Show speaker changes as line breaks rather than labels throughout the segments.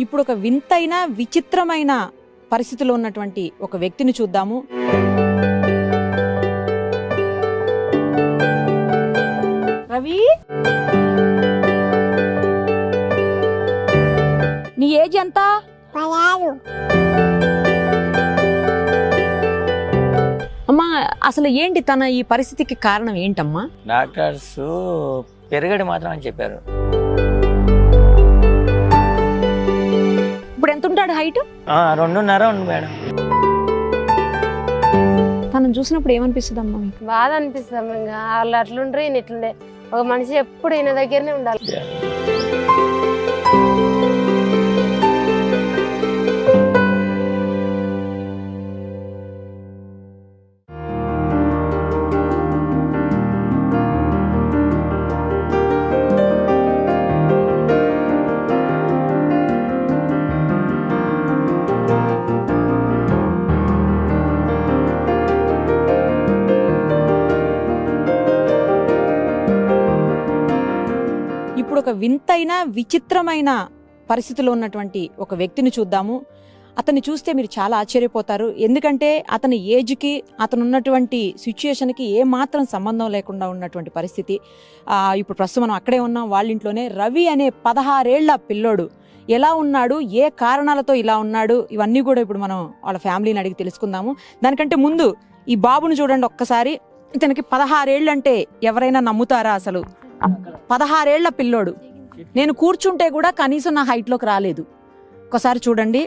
ఇప్పుడు ఒక వింతైన విచిత్రమైన పరిస్థితిలో ఉన్నటువంటి ఒక వ్యక్తిని చూద్దాము. రవి, నీ ఏజ్ ఎంత?
16.
అమ్మా, అసలు ఏంటి తన ఈ పరిస్థితికి కారణం ఏంటమ్మా?
డాక్టర్స్ పెరగడి మాత్రం అని చెప్పారు.
ఇప్పుడు ఎంత ఉంటాడు హైట్?
2.5 ఉంది మేడం.
తనను చూసినప్పుడు ఏమనిపిస్తుంది అమ్మా?
బాధ అనిపిస్తుంది. ఇంకా వాళ్ళు అట్లుండ్రు ఈయన ఇట్లుండే. ఒక మనిషి ఎప్పుడు ఈయన దగ్గరనే ఉండాలి.
ఇప్పుడు ఒక వింతైన విచిత్రమైన పరిస్థితిలో ఉన్నటువంటి ఒక వ్యక్తిని చూద్దాము. అతన్ని చూస్తే మీరు చాలా ఆశ్చర్యపోతారు. ఎందుకంటే అతని ఏజ్కి, అతను ఉన్నటువంటి సిచ్యుయేషన్కి ఏమాత్రం సంబంధం లేకుండా ఉన్నటువంటి పరిస్థితి. ఇప్పుడు ప్రస్తుతం మనం అక్కడే ఉన్నాం, వాళ్ళ ఇంట్లోనే. రవి అనే 16 ఏళ్ల పిల్లోడు ఎలా ఉన్నాడు, ఏ కారణాలతో ఇలా ఉన్నాడు, ఇవన్నీ కూడా ఇప్పుడు మనం వాళ్ళ ఫ్యామిలీని అడిగి తెలుసుకుందాము. దానికంటే ముందు ఈ బాబును చూడండి ఒక్కసారి. ఇతనికి 16 ఏళ్ళు అంటే ఎవరైనా నమ్ముతారా అసలు? 16 ఏళ్ల పిల్లోడు. నేను కూర్చుంటే కూడా కనీసం నా హైట్లోకి రాలేదు. ఒకసారి చూడండి.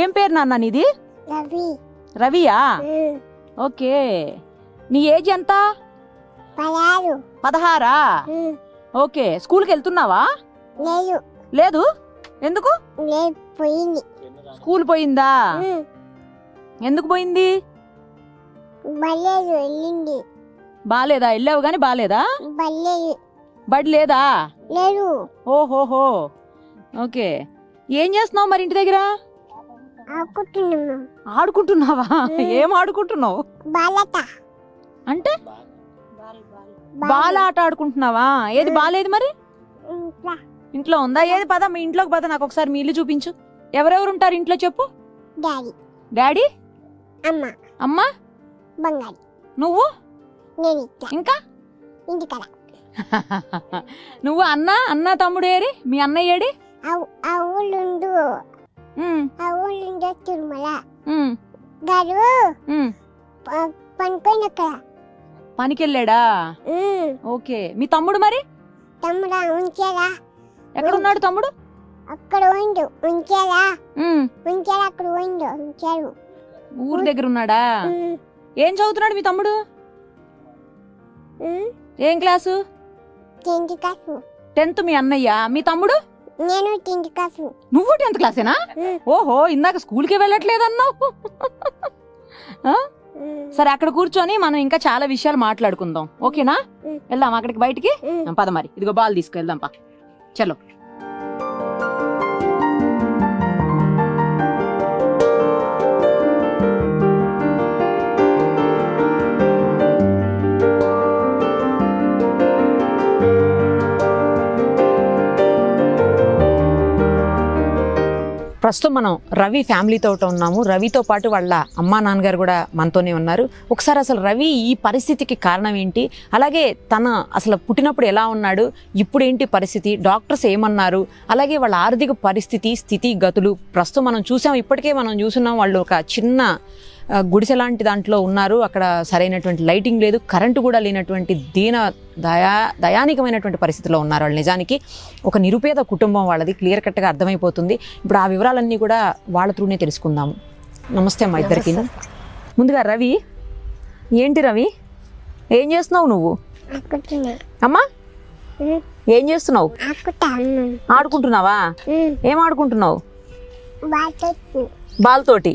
ఏం పేరు నాన్న నీది?
రవి.
రవియా? ఓకే. నీ ఏజ్ ఎంత?
16.
16. ఓకే. స్కూల్కి వెళ్తున్నావా?
లేదు.
లేదు, ఎందుకు?
లేదు, పోయింది.
స్కూల్ పోయిందా? ఎందుకు పోయింది?
బలేదు, వెళ్ళింది.
బాలేదా? వెళ్ళావు గాని బాలేదా?
బలేదు.
బడి లేదా?
లేదు.
ఓహోహో. ఓకే. ఏం చేస్తున్నావు మరి ఇంటి దగ్గర?
ఆడుకుంటున్నాము.
ఆడుకుంటున్నావా? ఏం ఆడుకుంటున్నావు?
బాలట.
అంటే బాల ఆట ఆడుకుంటున్నావా? ఏది బాలేదు మరి? ఇంట్లో ఉందా? ఏది పద, మీ ఇంట్లోకి పద, నాకు ఒకసారి మీ ఇల్లు చూపించు. ఎవరెవరు ఉంటారు ఇంట్లో చెప్పు.
డాడీ.
డాడీ?
అమ్మ.
అమ్మ?
బంగారు.
నువ్వు?
నేను
ఇంకా?
ఇంటికాడ.
నువ్వు అన్న తమ్ముడు ఏరి? మీ అన్నయ్య ఏడి?
అవులుండు. అవులుండు తిరుమల
ఉమ్,
గారు
ఉమ్.
పనుకొని అక్కడ.
పనికెళ్ళాడా? ఓకే. మీ తమ్ముడు మరి?
తమ్ముడా ఉంచారా?
ఎక్కడున్నాడు తమ్ముడు?
అక్కడ పోయిండు. ఉంచారా?
ఉమ్,
ఉంచారా? అక్కడ పోయిండు. ఉంచారు.
ఊరు దగ్గర ఉన్నాడా? ఏం చదువుతున్నాడు మీ తమ్ముడు? ఏం క్లాసు?
10th class.
10th. మీ అన్నయ్య. మీ తమ్ముడు?
నేను 10th క్లాసు.
నువ్వు 10th క్లాసేనా? ఓహో, ఇందాక స్కూల్కి వెళ్ళట్లేదన్నావు. సరే, అక్కడ కూర్చొని మనం ఇంకా చాలా విషయాలు మాట్లాడుకుందాం. ఓకేనా? వెళ్దాం అక్కడికి, బయటికి పద. మరి ఇదిగో బాల్ తీసుకెళ్దాం పా. చలో. ప్రస్తుతం మనం రవి ఫ్యామిలీతో ఉన్నాము. రవితో పాటు వాళ్ళ అమ్మా నాన్నగారు కూడా మనతోనే ఉన్నారు. ఒకసారి అసలు రవి ఈ పరిస్థితికి కారణం ఏంటి, అలాగే తన అసలు పుట్టినప్పుడు ఎలా ఉన్నాడు, ఇప్పుడు ఏంటి పరిస్థితి, డాక్టర్స్ ఏమన్నారు, అలాగే వాళ్ళ ఆర్థిక పరిస్థితి, స్థితిగతులు ప్రస్తుతం మనం చూసాం. ఇప్పటికే మనం చూస్తున్నాం, వాళ్ళు ఒక చిన్న గుడిసె లాంటి దాంట్లో ఉన్నారు. అక్కడ సరైనటువంటి లైటింగ్ లేదు, కరెంటు కూడా లేనటువంటి దయానికమైనటువంటి పరిస్థితిలో ఉన్నారు వాళ్ళు. నిజానికి ఒక నిరుపేద కుటుంబం వాళ్ళది, క్లియర్ కట్గా అర్థమైపోతుంది. ఇప్పుడు ఆ వివరాలన్నీ కూడా వాళ్ళ త్రూనే తెలుసుకుందాము. నమస్తే అమ్మా ఇద్దరికి. ముందుగా రవి, ఏంటి రవి, ఏం చేస్తున్నావు నువ్వు? అమ్మా, ఏం చేస్తున్నావు? ఆడుకుంటున్నావా? ఏం ఆడుకుంటున్నావు? బాల్ తోటి.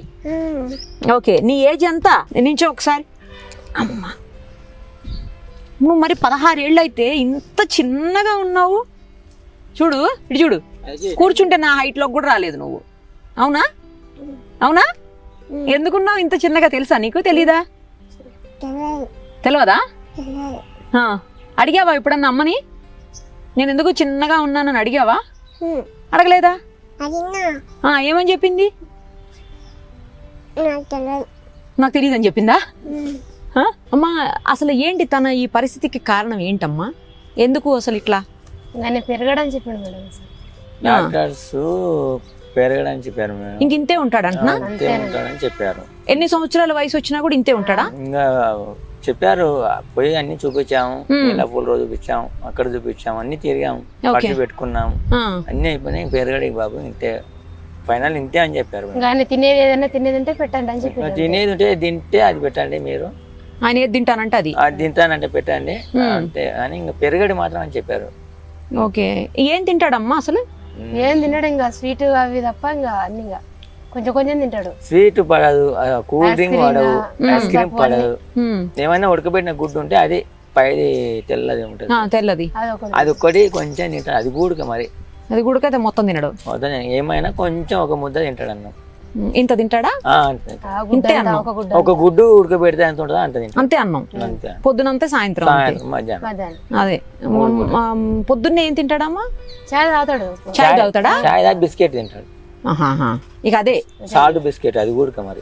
ఓకే. నీ ఏజ్ ఎంత? నించో ఒకసారి. అమ్మా, నువ్వు మరి 16 ఏళ్ళు అయితే ఇంత చిన్నగా ఉన్నావు. చూడు, ఇటు చూడు. కూర్చుంటే నా హైట్లోకి కూడా రాలేదు నువ్వు. అవునా? అవునా? ఎందుకున్నావు ఇంత చిన్నగా? తెలుసా నీకు? తెలీదా? తెలియదా? అడిగావా ఎప్పుడన్నా అమ్మని నేను ఎందుకు చిన్నగా ఉన్నానని? అడిగావా? అడగలేదా? ఏమని చెప్పింది? నాకు తెలియదని చెప్పిందా? అమ్మా అసలు ఏంటి తన ఈ పరిస్థితికి కారణం ఏంటమ్మా? ఎందుకు అసలు ఇట్లా?
ఆయన పెరగడని చెప్పాడు మేడం.
డాక్టర్స్ పెరగడని చెప్పారు మేడం.
ఇంతే ఉంటాడంటున్నా?
అంతే ఉంటాడని చెప్పారు.
ఎన్ని సంవత్సరాల వయసు వచ్చినా కూడా ఇంతే ఉంటాడా?
ఇంకా చెప్పారు. పోయి అన్ని చూపించాము, ఇలా పూల రోజు చూపించాము, అక్కడ చూపించాము, అన్ని తిరిగాము, ఖర్చు పెట్టుకున్నాము, అన్ని అయిపోయినాయి. పెరగడే బాబు ఇంతే, ఫైనల్ ఇంతే అని చెప్పారు.
ఆయన తినేది ఏదైనా తినేది ఉంటే పెట్టండి అని చెప్పి,
తినేది ఉంటే తింటే అది పెట్టండి మీరు,
ఆయన ఏది తింటానంటే అది
తింటానంటే పెట్టండి అంతే అని. ఇంకా పెరగడి మాత్రం అని చెప్పారు.
ఓకే. ఏం తింటాడమ్మా అసలు?
ఏం తిన్నాడు? ఇంకా స్వీట్ అవి తప్ప ఇంకా అన్ని ఇంకా కొంచెం కొంచెం తింటాడు.
స్వీట్ పడదు, కూల్ డ్రింక్ పడదు, ఐస్ క్రీమ్ పడదు. ఏమైనా ఉడకబెట్టిన గుడ్డు ఉంటే అది పైది తెల్లది ఉంటుంది,
తెల్లది
అది ఒక్కటి కొంచెం తింటాడు. అది కూడా మరి
అది కూడా మొత్తం తినడు.
మొత్తం ఏమైనా కొంచెం ఒక ముద్ద తింటాడు అన్నం.
ఇంత తింటాడా?
ఒక గుడ్డు ఉడకబెడితే ఎంత ఉంటుందో అంత తింటాడు.
అంతే అన్నం,
అంతే.
పొద్దునంతే సాయంత్రం
మధ్యాహ్నం.
అదే. పొద్దున్నే ఏం తింటాడమ్మా?
చాయ్ తాగుతాడు.
చాయ్ తాగుతాడా?
చాయ్ తాగి బిస్కెట్ తింటాడు.
ఇక అదే
సాల్ట్ బిస్కెట్, అది కూడా మరి.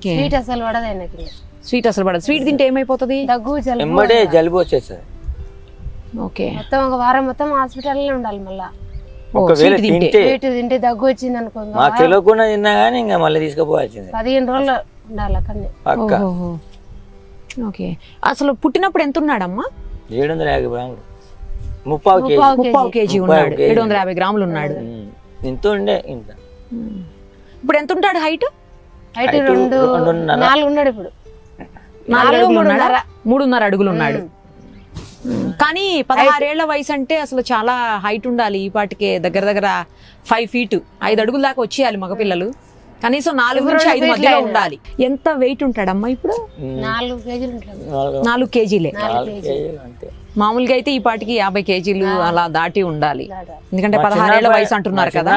స్వీట్ అసలు పడదు ఆయనకి.
స్వీట్ అసలు పడదు. స్వీట్ తింటే ఏమైపోతుంది?
దగ్గు, జలుబు,
ఎమ్మడే జలుబు వచ్చేస్తుంది.
ఓకే.
మొత్తం ఒక వారం మొత్తం హాస్పిటల్లో ఉండాలి. మళ్ళా
ఒకవేళ
తింటే దగ్గు వచ్చింది అనుకో,
మాకు తెలియకుండా తిన్నా కానీ ఇంకా మళ్ళీ తీసుకుపోవాల్సింది.
15 రోజులు ఉండాలి అక్కడనే.
పక్క.
ఓకే. అసలు పుట్టినప్పుడు ఎంత ఉన్నాడమ్మా?
750 గ్రాములు, 30
కేజీ ఉన్నాడు. 750 గ్రాములు ఉన్నాడు.
ఇంత ఉండే ఇంత.
ఇప్పుడు ఎంత ఉంటాడు హైట్?
4 ఉన్నాడు ఇప్పుడు.
4 అడుగులు ఉన్నాడా? 3.5 అడుగులు ఉన్నాడు. కానీ 16 ఏళ్ల వయసు అంటే అసలు చాలా హైట్ ఉండాలి. ఈ పాటికే దగ్గర దగ్గర 5 feet 5 అడుగుల దాకా వచ్చేయాలి మగపిల్లలు. కనీసం 4 నుంచి 5 మధ్యలో ఉండాలి. ఎంత వెయిట్ ఉంటాడమ్మా ఇప్పుడు?
4 కేజీలు ఉంటాడు.
4 కేజీలే. మామూలుగా అయితే ఈ పాటికి 50 కేజీలు అలా దాటి ఉండాలి. ఎందుకంటే 16 ఏళ్ల వయసు అంటున్నారు కదా.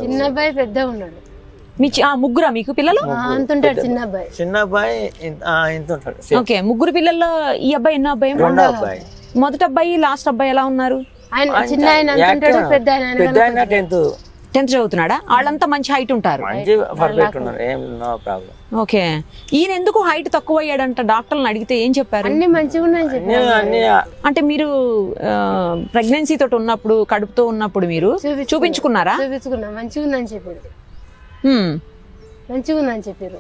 చిన్న అబ్బాయి పెద్ద ఉన్నాడు.
మీ ముగ్గురా మీకు పిల్లలు?
అంత ఉంటాడు చిన్న అబ్బాయి.
చిన్న అబ్బాయి ఇంత ఉంటాడు.
ఓకే. ముగ్గురు పిల్లల్లో ఈ అబ్బాయి ఎన్నో అబ్బాయి? మొదటి అబ్బాయి, లాస్ట్ అబ్బాయి ఎలా ఉన్నారు?
చిన్న ఆయన అంటుంటాడు, పెద్ద ఆయన
10th చదువుతున్నాడా? వాళ్ళంతా మంచి హైట్ ఉంటారు. ఓకే. ఈయన ఎందుకు హైట్ తక్కువ అయ్యాడంట? డాక్టర్లను అడిగితే ఏం చెప్పారు?
అన్ని మంచిగా ఉన్నాయని చెప్పారు.
అంటే మీరు ప్రెగ్నెన్సీ తోటి ఉన్నప్పుడు, కడుపుతో ఉన్నప్పుడు మీరు చూపించుకున్నారా?
చూపించుకున్నా. మంచిగా ఉందని చెప్పారు. మంచిగా ఉందని చెప్పారు.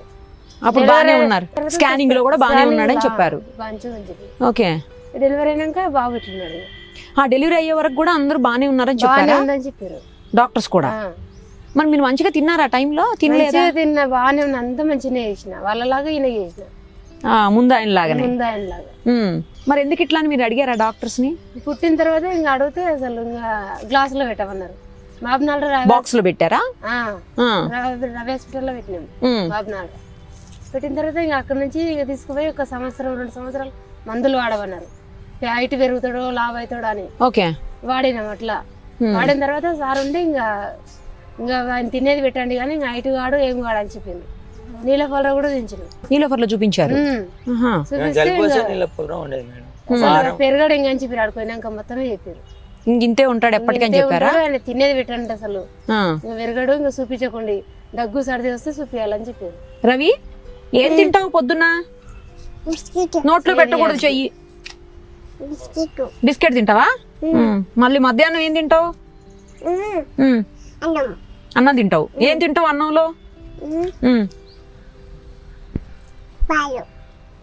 అప్పుడు బాగానే ఉన్నారు. స్కానింగ్ లో కూడా బాగానే ఉన్నాడని చెప్పారు. ఓకే.
డెలివరీ అయినాక బాబు ఇట్లున్నాడు.
డెలివరీ అయ్యే వరకు కూడా అందరూ బాగానే ఉన్నారని చెప్పారు డాక్టర్స్ కూడా. మరి మీరు మంచిగా తిన్నారా టైంలో? తినలేదా?
తిన్నా, బాగానే ఉన్నా, అంత మంచిగా చేసిన. వాళ్ళలాగా ఈయన చేసిన.
ముందు ఆయన లాగానే.
ఆయనలాగా.
మరి ఎందుకు ఇట్లా అని మీరు అడిగారా డాక్టర్స్ ని?
పుట్టిన తర్వాత ఇంకా అడిగితే అసలు ఇంకా గ్లాస్ లో పెట్టమన్నారు. బాబునాడు
బాక్స్ లో పెట్టారా?
రవి హాస్పిటల్లో పెట్టినాం. బాబునాడు పెట్టిన తర్వాత ఇంకా అక్కడ నుంచి ఇక తీసుకుపోయి 1 సంవత్సరం 2 సంవత్సరాలు మందులు వాడమన్నారు. హైట్ పెరుగుతాడో లావ్ అవుతాడో అని. ఓకే. వాడినాం. అట్లా వాడిన తర్వాత సార్ ఉండి ఇంకా ఆయన తినేది పెట్టండి కానీ ఇంకా హైట్ కాడు ఏం కాడు అని చెప్పింది. నీలఫల కూడా దించారు.
నీలఫల చూపించారు.
పెరగడు ఇంకా అని చెప్పారు. ఆడుకోయినాక మొత్తమే చెప్పారు.
ఇంతే ఉంటాడు ఎప్పటికని చెప్పారా?
ఆయన తినేది పెట్టండి అసలు పెరగడు, ఇంకా చూపించకండి, దగ్గు సర్ది వస్తే చూపించాలని చెప్పారు.
రవి, ఏం తింటావు పొద్దున్న? నోట్లో పెట్టకూడదు చెయ్యి. బిస్కెట్ తింటావా? మళ్ళీ మధ్యాహ్నం ఏం తింటావు? అన్నం తింటావు. ఏం తింటావు అన్నంలో?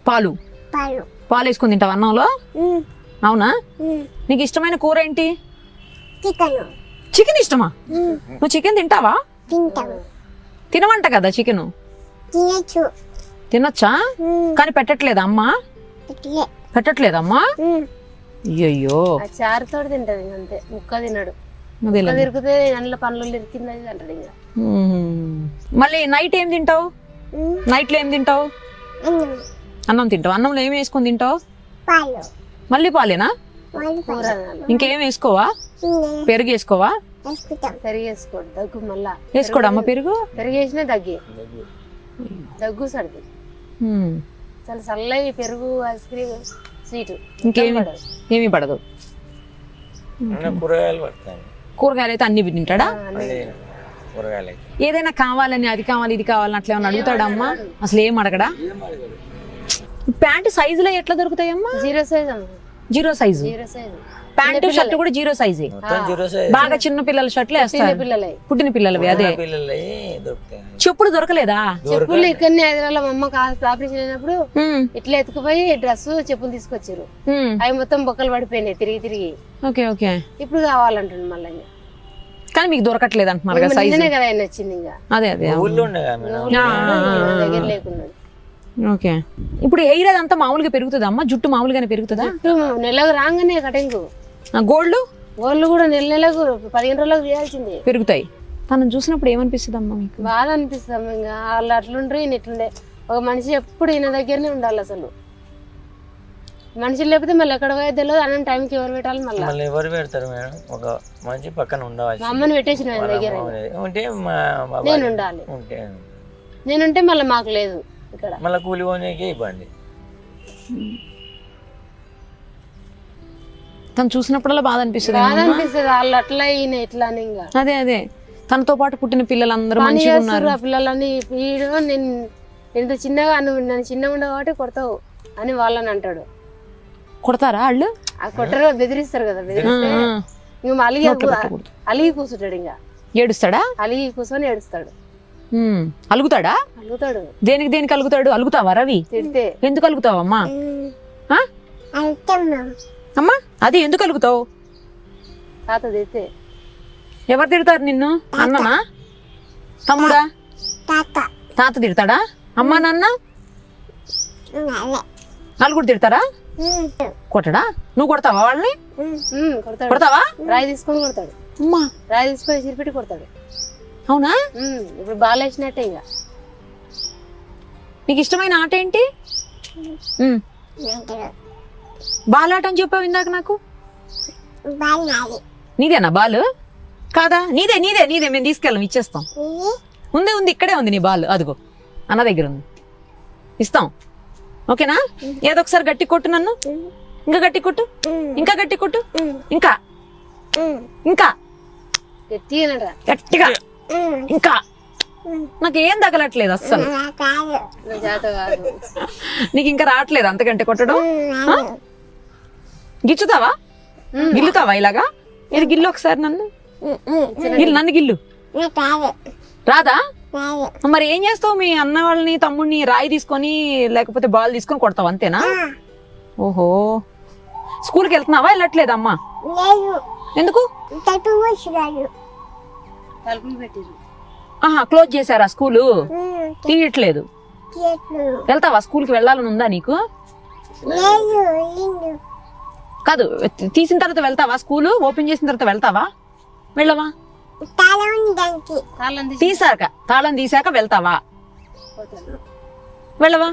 పాలు. పాలు వేసుకుని తింటావు అన్నంలో? అవునా? నీకు ఇష్టమైన కూర ఏంటి? చికెన్ ఇష్టమా? నువ్వు చికెన్ తింటావా? తినవంట కదా చికెన్. తినొచ్చా? కానీ పెట్టట్లేదా అమ్మా? పెట్టట్లేదమ్మా? అయ్యో.
చారుతో తింటది అంతే, ముక్క తినడు. తిరిగితే అందులో పనులు ఇరికింది అంటాడు. ఇంకా
మళ్ళీ నైట్ ఏం తింటావు? నైట్ లో ఏం తింటావు? అన్నం తింటావు. అన్నంలో ఏం వేసుకొని తింటావు? మళ్ళీ పాలేనా? ఇంకేం వేసుకోవా? పెరుగు వేసుకోవా?
పెరుగు వేసుకోడు, దగ్గు మళ్ళా
వేసుకోడు. అమ్మ పెరుగు
పెరిగేసినా దగ్గు సర్ది. చాలా చల్లవి పెరుగు, ఐస్ క్రీమ్, స్వీట్
ఇంకేమి ఏమీ పడదు. కూరగాయలు అయితే అన్ని తింటాడా?
మళ్ళీ కూరగాయలు అయితే
ఏదైనా కావాలని అది కావాలి ఇది కావాలని అట్లా ఏమన్నా అడుగుతాడా అమ్మా? అసలు ఏం అడగడా? ప్యాంటు సైజులో ఎట్లా దొరుకుతాయమ్మా?
0 సైజ్ అమ్మ,
zero size
0 size.
Pant shirt కూడా 0 సైజే.
మొత్తం 0 సైజ్.
బాగా చిన్న పిల్లల షర్ట్లు వేస్తారు,
పిల్లలే
పుట్టిన పిల్లలవి. అదే
పిల్లలు దొరుకుతాయి.
చెప్పుడు దొరకలేదా?
చెప్పులు ఇక్కడనే హైదరాబాద్ మా అమ్మకి ఆపరేషన్ అయినప్పుడు ఇట్లా ఎత్తుకుపోయి డ్రెస్ చెప్పులు తీసుకొచ్చారు. అవి మొత్తం బొక్కలు పడిపోయినాయి తిరిగి తిరిగి.
Okay okay.
ఇప్పుడు కావాలంటుంది మళ్ళీ.
కానీ మీకు దొరకట్లేదు అంటున్నారు కదా సైజు.
నిన్ననే కదా ఆయన వచ్చింది ఇంకా.
అదే అదే
ఊళ్ళో ఉండగా మేడం.
దగ్గర లేకున్నది.
ఓకే. ఇప్పుడు హెయిర్ అదంతా మామూలుగా పెరుగుతుందా అమ్మా? జుట్టు మామూలుగానే పెరుగుతుందా?
జుట్టు నెలకు రాగానే కటింగ్.
గోల్డ్
గోళ్ళు కూడా నెలకు 15 రోజులకు చేయాల్సిందే.
పెరుగుతాయి. తనను చూసినప్పుడు ఏమనిపిస్తుంది అమ్మా మీకు?
బాధ అనిపిస్తాం. ఇంకా వాళ్ళు అట్లుండ్రు ఈయన ఇట్లుండే. ఒక మనిషి ఎప్పుడు ఈయన దగ్గరనే ఉండాలి. అసలు మనిషి లేకపోతే మళ్ళీ ఎక్కడ పోయేది తెలియదు. అన్న టైంకి ఎవరు పెట్టాలి? మళ్ళీ
ఎవరు పెడతారు మేడం? ఒక మనిషి పక్కన ఉండవచ్చు.
మా అమ్మని పెట్టేసిన ఆయన దగ్గర
ఉంటే
నేను ఉండాలి. నేనుంటే మళ్ళీ మాకు లేదు ఇక్కడ.
మళ్ళీ కూలి పోనీకే ఇబ్బంది.
తను చూసినప్పుడల్లా బాధ అనిపిస్తుంది.
బాధ అనిపిస్తుంది. వాళ్ళు అట్లా ఈయన ఇట్లా అని. ఇంకా
అదే అదే తనతో పాటు పుట్టిన పిల్లలందరూ మంచిగా ఉన్నారు.
ఆ పిల్లలని వీడు నేను ఎంత చిన్నగా నువ్వు నన్ను చిన్నగా ఉండవు కాబట్టి కొడతావు అని వాళ్ళని అంటాడు.
కొడతారా వాళ్ళు?
కొట్టరు, బెదిరిస్తారు కదా. బెదిరిస్తే ఇంకా అలిగి కూర్చుంటాడు. ఇంకా
ఏడుస్తాడా?
అలిగి కూర్చొని ఏడుస్తాడు.
అలుగుతాడా?
అలుగుతాడు.
దేనికి దేనికి అలుగుతాడు? అలుగుతావా రవి?
తిడితే.
ఎందుకు అలుగుతావు అమ్మా? అమ్మా అది ఎందుకు అలుగుతావు?
తాత తిడితే.
ఎవరు తిడతారు నిన్ను? అన్ననా తమ్ముడా? తాత తిడతాడా? అమ్మా నాన్న నలుగురు తిడతారా? కొట్టడా? నువ్వు కొడతావా వాళ్ళని? కొడతావా?
రాయి తీసుకొని కొడతాడు.
అమ్మా
రాయి తీసుకొని చిరిపెట్టి కొడతాడు.
అవునా?
ఇప్పుడు బాల్ వేసినట్టే. ఇంకా
నీకు ఇష్టమైన ఆట ఏంటి? బాల్ ఆట అని చెప్పావు ఇందాక నాకు. నీదేనా బాల్? కాదా? నీదే నీదే నీదే. మేము తీసుకెళ్ళాం, ఇచ్చేస్తాం. ఉంది ఉంది ఇక్కడే ఉంది నీ బాల్. అదిగో అన్న దగ్గర ఉంది, ఇస్తాం. ఓకేనా? ఏదో ఒకసారి గట్టి కొట్టు నన్ను. ఇంకా గట్టి కొట్టు, ఇంకా గట్టి కొట్టు, ఇంకా ఇంకా గట్టిగా, ఇంకా. నాకు ఏం తగలట్లేదు అస్సలు. నీకు ఇంకా రావట్లేదు అంతకంటే కొట్టడం? గిచ్చుతావా? గిల్లుతావా ఇలాగా? ఇది గిల్లు ఒకసారి నన్ను. గిల్లు నన్ను, గిల్లు. రాదా? మరి ఏం చేస్తావు? మీ అన్న వాళ్ళని తమ్ముడిని రాయి తీసుకొని లేకపోతే బాల్ తీసుకొని కొడతావు అంతేనా? ఓహో. స్కూల్కి వెళ్తున్నావా? వెళ్ళట్లేదు అమ్మా? ఎందుకు? ఆహా, క్లోజ్ చేశారా స్కూలు? తీయట్లేదు. వెళ్తావా? స్కూల్కి వెళ్ళాలని ఉందా నీకు? కాదు, తీసిన తర్వాత వెళ్తావా? స్కూలు ఓపెన్ చేసిన తర్వాత వెళ్తావా? వెళ్ళవా? తీసాక, తాళం తీసాక వెళ్తావా? వెళ్ళవా?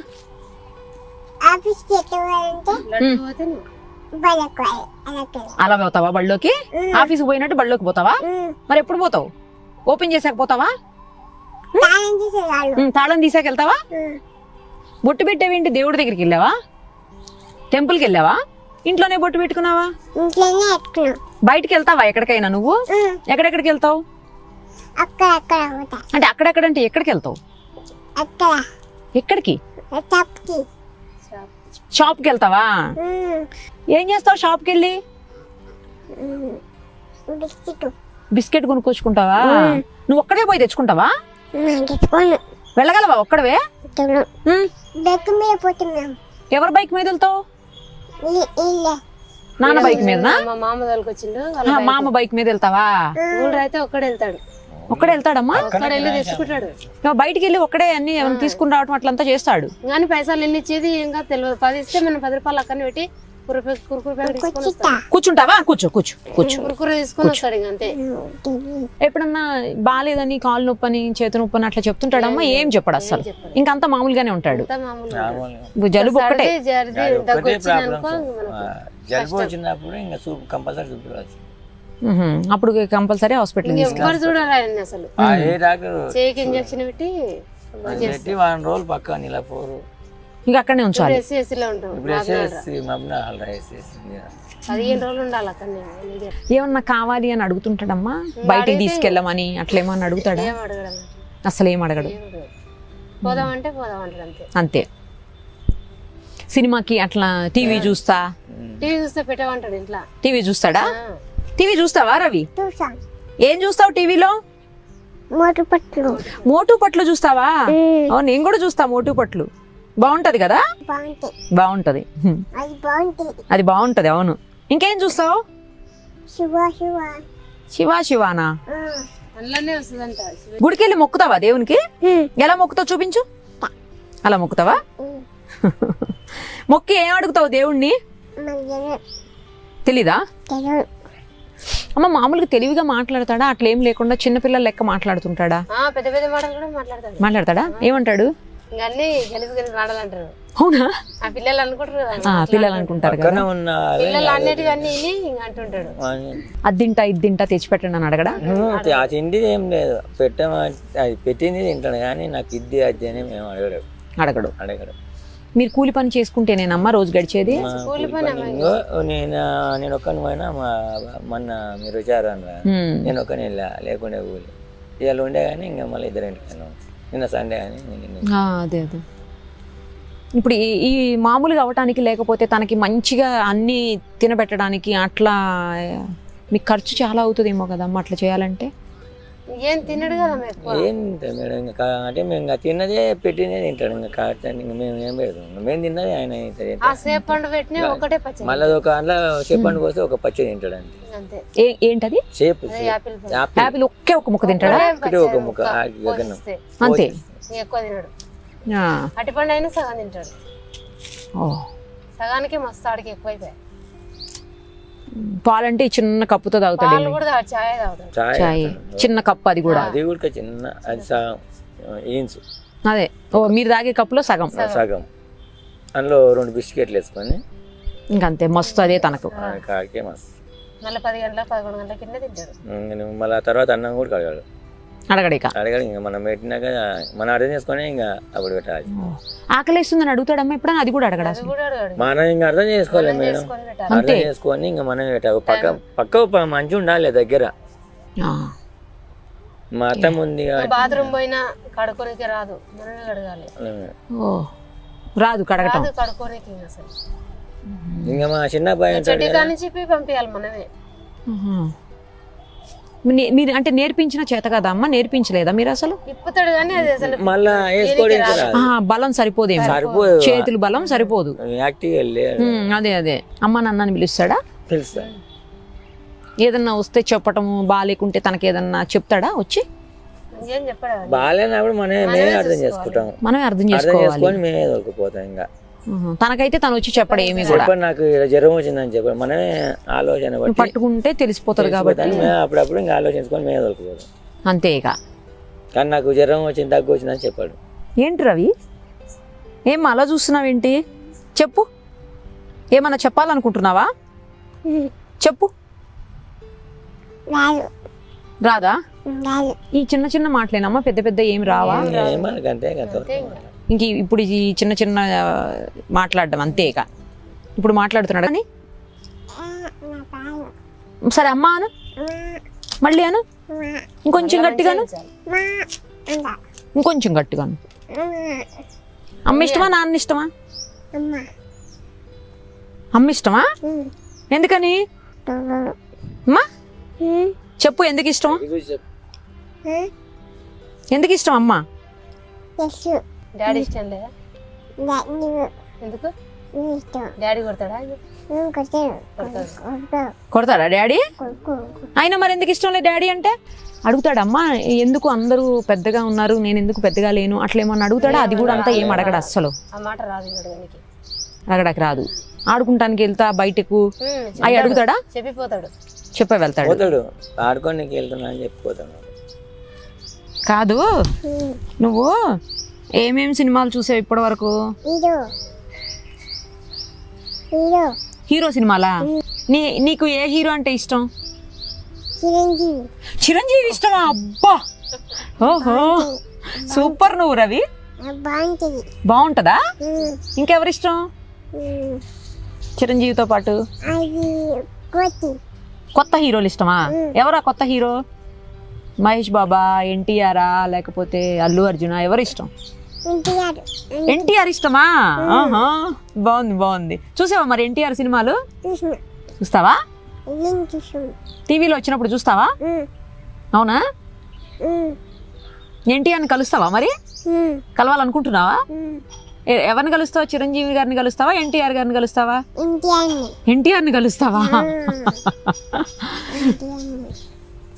అలా పోతావా బళ్ళోకి? ఆఫీస్ పోయినట్టు బళ్ళోకి పోతావా? మరి ఎప్పుడు పోతావు? ఓపెన్ చేసాక పోతావా? తాళం తీసాక వెళ్తావా? బొట్టు పెట్టేవేంటి? దేవుడి దగ్గరికి వెళ్ళావా? టెంపుల్కి వెళ్ళావా? ఇంట్లోనే బొట్టు పెట్టుకున్నావా? బయటికి వెళ్తావా ఎక్కడికైనా? నువ్వు ఎక్కడెక్కడికి వెళ్తావు? అంటే అక్కడెక్కడంటే ఎక్కడికి వెళ్తావు? ఎక్కడికి? షాప్కి వెళ్తావా? ఏం చేస్తావు షాప్కి వెళ్ళి? బిస్కెట్ కొనుక్కొచ్చుకుంటావా? నువ్వు ఒక్కడే పోయి తెచ్చుకుంటావా? వెళ్ళగలవా ఒక్కడవే? ఎవరి బైక్ మీద వెళ్తావు? నాన్న బైక్ మీద?
మా మామ తోలుకొచ్చిండు.
మామ బైక్ మీద వెళ్తావా?
ఊళ్ళో అయితే ఒక్కడే వెళ్తాడు.
ఒక్కడే వెళ్తాడమ్మా?
ఒక్కడే వెళ్ళి తెచ్చుకుంటాడు.
బయటికి వెళ్ళి ఒక్కడే అన్ని తీసుకుని రావటం అట్లంతా చేస్తాడు.
కానీ పైసలు ఎన్ని ఇచ్చేది ఇంకా తెలియదు. 10 ఇస్తే మనం 10 రూపాయలు అక్కని పెట్టి కురుకురు ప్యాకెట్ తీసుకొని వస్తాడు.
కూర్చుంటావా? కూర్చో కూర్చో కూర్చో.
కురుకురు తీసుకొని వస్తాడు. ఇంక అంతే.
ఎప్పుడన్నా బాగాలేదని, కాలు నొప్పని, చేతి నొప్పని అట్లా చెప్తుంటాడమ్మా? ఏం చెప్పడు అసలు, ఇంకంతా మామూలుగానే ఉంటాడు. జలుబు ఒక్కటే.
జలుబు వచ్చినప్పుడు ఇంకా కంపల్సరీ చూపించాల్సి.
అప్పుడు కంపల్సరీ హాస్పిటల్
ఎవరు చూడాలి అసలు.
ఏ డాక్టర్
చేయికి ఇంజక్షన్ పెట్టి
వారం రోజులు పక్క ఇలా 4
ఇంకా అక్కడనే ఉంచాలి.
ఎస్సీలో ఉంటాం.
ఇప్పుడు ఎస్ఎస్సి మబ్నాల్ ఎస్ఎస్సి
15 రోజులు ఉండాలి అక్కడనే.
ఏమన్నా కావాలి అని అడుగుతుంటాడమ్మా, బయటికి తీసుకెళ్ళమని అట్లేమన్నా అడుగుతాడా?
ఏం అడగడం,
అసలు ఏం అడగడు.
పోదామంటే పోదాం అంటాడు అంతే.
అంతే. సినిమాకి అట్లా టీవీ చూస్తా,
టీవీ చూస్తే పెట్టమంటాడు ఇంట్లో.
టీవీ చూస్తాడా? టీవీ చూస్తావా రవి? ఏం చూస్తావు టీవీలో? మోటు పట్లు చూస్తావా? నేను కూడా చూస్తా మోటు పట్లు. బాగుంటది కదా? బాగుంటది, అది బాగుంటది. అవును. ఇంకేం చూస్తావు? శివా శివానా?
అందులోనే వస్తుందంట.
గుడికి వెళ్ళి మొక్కుతావా దేవునికి? ఎలా మొక్కుతావు చూపించు. అలా మొక్కుతావా? మొక్కి ఏం అడుగుతావు దేవుణ్ణి? తెలీదా? అమ్మ మామూలుగా తెలివిగా మాట్లాడతాడా? అట్లేం లేకుండా చిన్నపిల్లల లెక్క మాట్లాడుతుంటాడా?
పెద్ద పెద్ద మాటలు కూడా మాట్లాడతాడు.
మాట్లాడతాడా? ఏమంటాడు?
అన్ని గెలిపి గెలిపి మాటలంటారు.
అవునా?
ఆ పిల్లలు అనుకుంటారు కదా,
పిల్లలు అనుకుంటారు కదా.
పిల్లలు అన్నిటివి అన్ని ఇంకా అంటుంటాడు.
అద్దింటా ఇద్దింటా తెచ్చిపెట్టండి అని అడగడా?
ఆ తిండి ఏం లేదు, అది పెట్టింది తింటాడు కానీ నాకు ఇది అది అని మేము అడగడు.
మీరు కూలి పని చేసుకుంటేనేనమ్మా రోజు గడిచేది?
నేను ఒక్కని పోయినా మొన్న మీరు వచ్చారు అన్న, నేను ఒక్కని వెళ్ళా, లేకుండా కూలి ఇవాళ ఉండే కానీ ఇంకా మళ్ళీ ఇద్దరు ఇంటికి నిన్న సండే కానీ.
అదే అదే. ఇప్పుడు ఈ మామూలుగా అవటానికి లేకపోతే తనకి మంచిగా అన్ని తినబెట్టడానికి అట్లా మీకు ఖర్చు చాలా అవుతుందేమో కదమ్మా అట్లా చేయాలంటే?
ఏం తినడు కదా
ఏం మేడం, ఇంకా అంటే మేము ఇంకా తిన్నదే పెట్టినదే తింటాడు. ఇంకా కాకపోతే మేము ఏం పెడతాం, మేము తిన్నది ఆయన మళ్ళీ ఒక అందులో సేపండు కోస్తే ఒక పచ్చడి తింటాడు అంతే.
ఏంటది?
సేపు
యాపిల్ ఒకే ఒక ముక్క తింటాడా?
ఒక ముక్క
అంతే.
ఎక్కువ తినడు. అటిపండు అయినా సగం తింటాడు. సగానికి మస్తు ఆడికి ఎక్కువైపోయాయి.
పాలంటే చిన్న కప్పుతో తాగుతాడు. చాయ్ చిన్న కప్పు, అది కూడా
చిన్న.
అదే మీరు తాగే కప్పులో సగం
అందులో 2 బిస్కెట్లు వేసుకొని
ఇంకంతే. మస్తు అదే తనకు.
మళ్ళీ 10 గంటల 11 గంటల కింద తింటాడు.
మళ్ళీ తర్వాత అన్నం కూడా కడగాడు.
అడగడు
ఇంకా మనం పెట్టినాక మనం అర్థం చేసుకొని ఇంకా అప్పుడు పెట్టాలి.
ఆకలిస్తుందని అడుగుతాడమ్మా ఎప్పుడైనా? అది కూడా అడగడా?
మనం ఇంకా అర్థం చేసుకోవాలి మేడం, అర్థం చేసుకొని ఇంకా మనం పెట్టాలి. పక్క మంచి ఉండాలి దగ్గర. మా అత్త ఉంది,
బాత్రూమ్ పోయినా కడుకోనికి రాదు, మనమే కడగాలి.
రాదు కడగటం,
కడుకోనికి. అసలు
ఇంకా మా చిన్న అబ్బాయి
చెప్పి పంపించాలి మనమే.
మీరు అంటే నేర్పించిన చేత కదా అమ్మ? నేర్పించలేదా మీరు అసలు?
మళ్ళా
బలం సరిపోదేమో, చేతులు బలం సరిపోదు. అదే అదే. అమ్మ నాన్నని పిలుస్తాడా?
పిలుస్తాడు.
ఏదన్నా వస్తే చెప్పటము, బాగాలేకుంటే తనకి ఏదన్నా చెప్తాడా వచ్చి?
బాగాలేనప్పుడు మనమే అర్థం చేసుకుంటాం,
మనమే అర్థం చేసుకోవాలి,
మేమే దొరికిపోతాం. ఇంకా
తనకైతే తను వచ్చి చెప్పడం ఏమి కూడా,
నాకు జ్వరం వచ్చిందని చెప్పాడు, మనమే ఆలోచన
పట్టుకుంటే తెలిసిపోతుంది కాబట్టి
అప్పుడప్పుడు ఇంకా ఆలోచించుకొని మేమే దొరికిపోతాం
అంతే. ఇక
కానీ నాకు జ్వరం వచ్చింది, దగ్గు వచ్చిందని చెప్పాడు.
ఏంటి రవి ఏం అలా చూస్తున్నావేంటి? చెప్పు, ఏమన్నా చెప్పాలనుకుంటున్నావా? చెప్పు. రాదా? ఈ చిన్న చిన్న మాటలేనమ్మా, పెద్ద పెద్ద ఏం రావా? ఇంక ఇప్పుడు ఈ చిన్న చిన్న మాట్లాడడం అంతే. ఇక ఇప్పుడు మాట్లాడుతున్నాడు అని సరే అమ్మా అను, మళ్ళీ అను, ఇంకొంచెం గట్టిగాను, ఇంకొంచెం గట్టిగాను. అమ్మ ఇష్టమా నాన్న ఇష్టమా? అమ్మ ఇష్టమా? ఎందుకని? అమ్మా చెప్పు, ఎందుకు ఇష్టం? ఎందుకు ఇష్టం అమ్మా?
డాడీ ఇష్టం లేదా? ఎందుకు? డాడీ కొడతాడా?
కొడతాడా డాడీ? అయినా మరి ఎందుకు ఇష్టం లేదు డాడీ అంటే? అడుగుతాడమ్మా, ఎందుకు అందరూ పెద్దగా ఉన్నారు, నేను ఎందుకు పెద్దగా లేను, అట్లేమన్నా అడుగుతాడా? అది కూడా అంతా ఏం అడగడు అస్సలు. అడగడానికి రాదు. ఆడుకుంటానికి వెళ్తా బయటకు అవి అడుగుతాడా?
చెప్పిపోతాడు,
చెప్పే వెళ్తాడు.
ఆడుకోనికి వెళ్తున్నా అని చెప్పిపోతాడు.
కాదు, నువ్వు ఏమేమి సినిమాలు చూసావు ఇప్పటి వరకు? హీరో సినిమాలా? నీకు ఏ హీరో అంటే ఇష్టం? చిరంజీవి ఇష్టమా? అబ్బా, ఓహో సూపర్. నువ్వు రవి
బాగుంటుంది.
బాగుంటుందా? ఇంకెవరిష్టం చిరంజీవితో పాటు?
అది కోతి.
కొత్త హీరోలు ఇష్టమా? ఎవరా కొత్త హీరో? మహేష్ బాబా, ఎన్టీఆరా, లేకపోతే అల్లు అర్జునా? ఎవరు ఇష్టం?
ఎన్టీఆర్.
ఎన్టీఆర్ ఇష్టమా? ఆహా, బాగుంది బాగుంది. చూసావా మరి ఎన్టీఆర్ సినిమాలు?
చూసిన.
చూస్తావా?
ఏం చూసాను.
టీవీలో వచ్చినప్పుడు చూస్తావా? అవునా? ఎన్టీఆర్ని కలుస్తావా మరి? కలవాలనుకుంటున్నావా? ఎవరిని కలుస్తావా? చిరంజీవి గారిని కలుస్తావా, ఎన్టీఆర్ గారిని కలుస్తావా? ఎన్టీఆర్ని కలుస్తావా?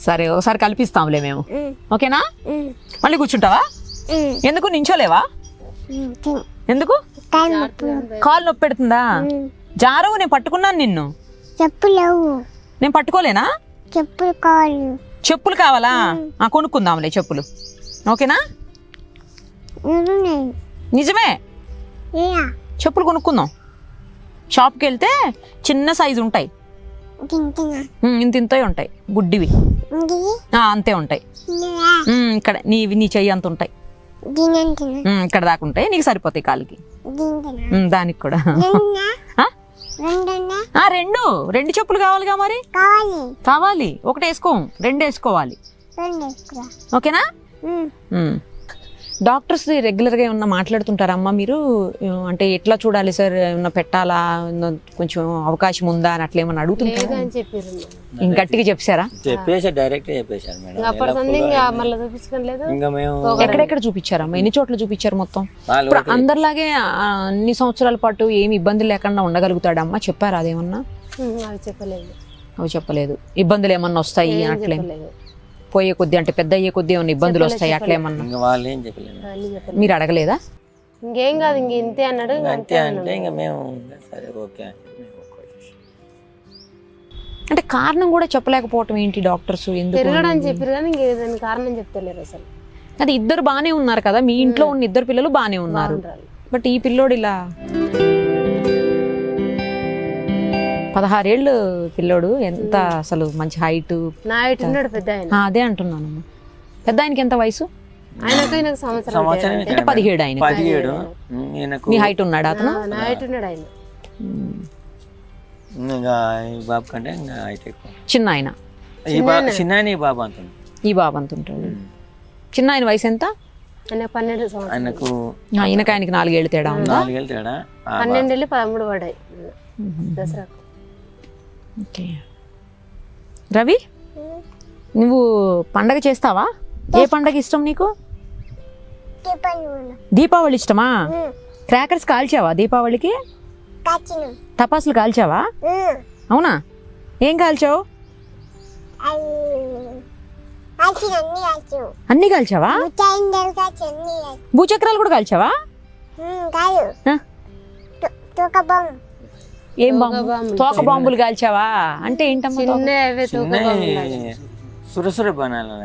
సరే, ఒకసారి కల్పిస్తాంలే మేము. ఓకేనా? మళ్ళీ కూర్చుంటావా? ఎందుకు నించోలేవా? ఎందుకు? కాలు నొప్పి పెడుతుందా? జారు, నేను పట్టుకున్నాను నిన్ను.
చెప్పులేవు.
నేను పట్టుకోలేనా?
చెప్పులు కావాలి.
చెప్పులు కావాలా? కొనుక్కుందాంలే చెప్పులు. ఓకేనా? నిజమే, చెప్పులు కొనుక్కుందాం. షాప్కి వెళ్తే చిన్న సైజు ఉంటాయి, ఇంత ఉంటాయి, బుడ్డివి అంతే ఉంటాయి. ఇక్కడ నీ చెయ్యి అంత ఉంటాయి, ఇక్కడ దాకా ఉంటాయి, నీకు సరిపోతాయి కాలికి. దానికి కూడా రెండు చెప్పులు కావాలిగా మరి. కావాలి, ఒకటి వేసుకో, రెండు వేసుకోవాలి. ఓకేనా? డాక్టర్స్ రెగ్యులర్గా ఏమన్నా మాట్లాడుతుంటారమ్మా మీరు? అంటే ఎట్లా చూడాలి సార్, ఏమన్నా పెట్టాలా, కొంచెం అవకాశం ఉందా అని అట్లా ఏమన్నా అడుగుతుంటారా? ఇంకా గట్టిగా చెప్పారా?
డైరెక్ట్ చెప్పేశారు మేడం.
ఎక్కడెక్కడ చూపించారమ్మా? ఎన్ని చోట్ల చూపించారు మొత్తం? ఇప్పుడు అందరిలాగే అన్ని సంవత్సరాల పాటు ఏమి ఇబ్బంది లేకుండా ఉండగలుగుతాడమ్మా? చెప్పారా అదేమన్నా? అవి చెప్పలేదు. ఇబ్బందులు ఏమన్నా వస్తాయి అట్లే పోయే కొద్ది, అంటే పెద్ద అయ్యే కొద్ది ఏమన్నా ఇబ్బందులు వస్తాయి అట్లేమన్నా? మీరు అడగలేదా?
ఇంకేం కాదు, ఇంక ఇంతే అన్నాడు.
అంతే అంటే ఇంకా మేము సరే ఓకే.
అంటే కారణం కూడా చెప్పలేకపోవటం ఏంటి డాక్టర్స్? ఎందుకు
తిరగడని చెప్పారు కానీ ఇంకేదైనా కారణం చెప్తలేరు అసలు.
అది ఇద్దరు బానే ఉన్నారు కదా, మీ ఇంట్లో ఉన్న ఇద్దరు పిల్లలు బానే ఉన్నారు, బట్ ఈ పిల్లోడు ఇలా 16 ఏళ్ళు పిల్లోడు, ఎంత అసలు మంచి హైట్.
పెద్ద
అదే అంటున్నాను. పెద్ద ఆయనకి ఎంత వయసు?
ఆయనకు సంవత్సరం
అంటే 17. ఆయన
17.
మీ హైట్ ఉన్నాడు అతను?
ఆయన
బాబు కంటే హైట్ ఎక్కువ.
చిన్న ఆయన?
చిన్న ఆయన ఈ బాబు అంత.
ఈ బాబు అంత ఉంటాడు. చిన్న ఆయన వయసు ఎంత?
12 సంవత్సరాలు.
ఆయనకు 4 ఏళ్ళు తేడా ఉందా?
4 ఏళ్ళు తేడా.
12 వెళ్ళి 13 పడ్డాయి దసరా.
ఓకే. రవి, నువ్వు పండగ చేస్తావా? ఏ పండగ ఇష్టం నీకు? దీపావళి ఇష్టమా? క్రాకర్స్ కాల్చావా దీపావళికి? టపాసులు కాల్చావా? అవునా? ఏం కాల్చావు? అన్ని కాల్చావా? భూచక్రాలు కూడా కాల్చావా? ఏం బాంబు? తోక బాంబులు కాల్చావా? అంటే ఏంటమ్మా?
సురసుర బాణాలు,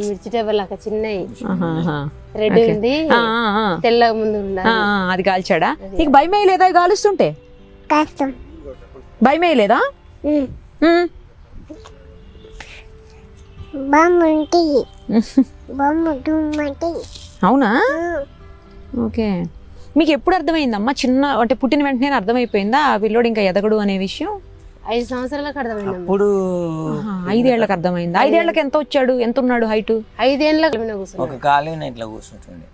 మిర్చి టేబుల్ లాగా చిన్నవి, రెడ్ ఉంది, తెల్ల ముందు
అది కాల్చాడా? నీకు భయం వేయలేదా కాలుస్తుంటే? భయం వేయలేదా? అవునా? ఓకే. మీకు ఎప్పుడు అర్థమైందమ్మా? చిన్న అంటే పుట్టిన వెంటనే అర్థమైపోయిందా ఆ పిల్లోడు ఇంకా ఎదగడు అనే విషయం?
5 సంవత్సరాలకు అర్థమైంది.
అప్పుడు
5 ఏళ్లకు అర్థమైంది. 5 ఏళ్లకు ఎంత వచ్చాడు? ఎంత ఉన్నాడు హైట్?
5 ఏళ్ళకి
ఒక కాలేన ఇట్లా కూర్చుంటుండే.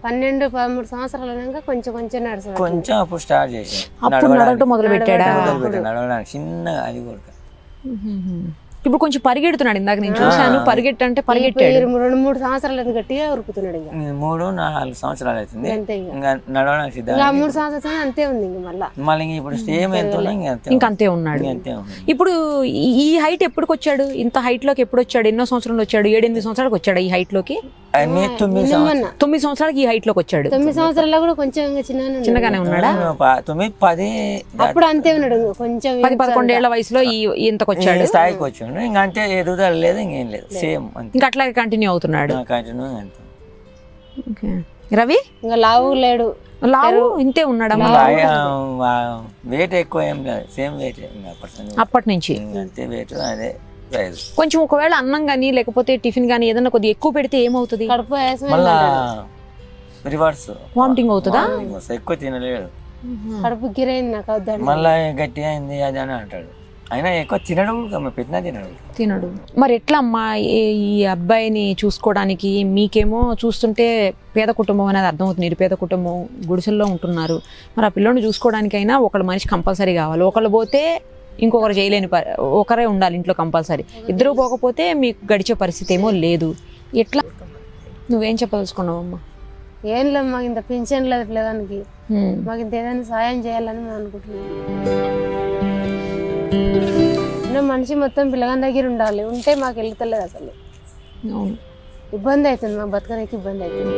12-13 సంవత్సరాలు కొంచెం కొంచెం నడుస్తాడు.
కొంచెం అప్పుడు స్టార్ట్ చేసి
నడవడం మొదలు పెట్టాడా?
నడవడానికి చిన్నగా అది కూడా.
ఇప్పుడు కొంచెం పరిగెడుతున్నాడు. ఇందాక నేను చూసాను, పరిగెట్టంటే పరిగెట్టాడు.
2-3 సంవత్సరాలు గట్టిగా ఉరుకుతున్నాడు.
3-4 సంవత్సరాలు అవుతుంది ఇంకా నడవడానికి.
3 సంవత్సరాలు అంతే ఉంది.
మళ్ళీ ఇప్పుడు సేమ్ ఎంత
ఇంకా అంతే ఉన్నాడు. ఇప్పుడు ఈ హైట్ ఎప్పుడు వచ్చాడు? ఇంత హైట్ లోకి ఎప్పుడు వచ్చాడు? ఎన్నో సంవత్సరాలు వచ్చాడు? 7-8 సంవత్సరాలకు వచ్చాడు ఈ హైట్ లోకి? 9 సంవత్సరాలకి ఈ హైట్ లోకి వచ్చాడు.
9 సంవత్సరాల్లో కూడా కొంచెం
చిన్నగానే ఉన్నాడా?
9-10
అప్పుడు అంతే ఉన్నాడు. కొంచెం
10-11 ఏళ్ల వయసులో ఇంతకు వచ్చాడు,
స్థాయికి వచ్చాడు. ఇంకా అంటే ఎదుగుదల లేదు, ఇంకేం లేదు, సేమ్
ఇంకా అట్లాగే కంటిన్యూ అవుతున్నాడు.
కంటిన్యూ.
రవి
ఇంకా లావు లేడు,
లావు ఇంతే ఉన్నాడా?
వెయిట్ ఎక్కువ ఏం లేదు, సేమ్ వెయిట్
అప్పటి నుంచి
అంతే వెయిట్. అదే రైస్.
కొంచెం ఒకవేళ అన్నం కానీ లేకపోతే టిఫిన్ కానీ ఏదైనా కొద్దిగా ఎక్కువ పెడితే ఏమవుతుంది?
కడుపు వేసమే
మళ్ళా రివర్స్
వామిటింగ్ అవుతుందా?
ఎక్కువ తినలేడు,
కడుపు గిరైంది నాకు వద్దండి.
మళ్ళా గట్టిగా అయింది అది అని అంటాడు. అయినా ఎక్కువ తినడు, పెట్టినా తినడు.
మరి ఎట్లా అమ్మా ఈ అబ్బాయిని చూసుకోవడానికి? మీకేమో చూస్తుంటే పేద కుటుంబం అనేది అర్థమవుతుంది, నిరుపేద కుటుంబం, గుడిసెల్లో ఉంటున్నారు. మరి ఆ పిల్లోని చూసుకోవడానికైనా ఒకళ్ళ మనిషి కంపల్సరీ కావాలి. ఒకళ్ళు పోతే ఇంకొకరు చేయలేని ఒకరే ఉండాలి ఇంట్లో కంపల్సరీ. ఇద్దరు పోకపోతే మీకు గడిచే పరిస్థితి ఏమో లేదు. ఎట్లా నువ్వేం చెప్పదలుచుకున్నావు అమ్మా?
ఏం లేదు, మాకు ఇంత పెన్షన్ లేదు పిల్లగానికి, మాకు ఇంత ఏదైనా సాయం చేయాలని మేము అనుకుంటున్నాం. మనిషి మొత్తం పిల్లగాని దగ్గర ఉండాలి, ఉంటే మాకు వెళ్తలేదు అసలు. ఇబ్బంది అవుతుంది, మా బతకడానికి ఇబ్బంది అవుతుంది.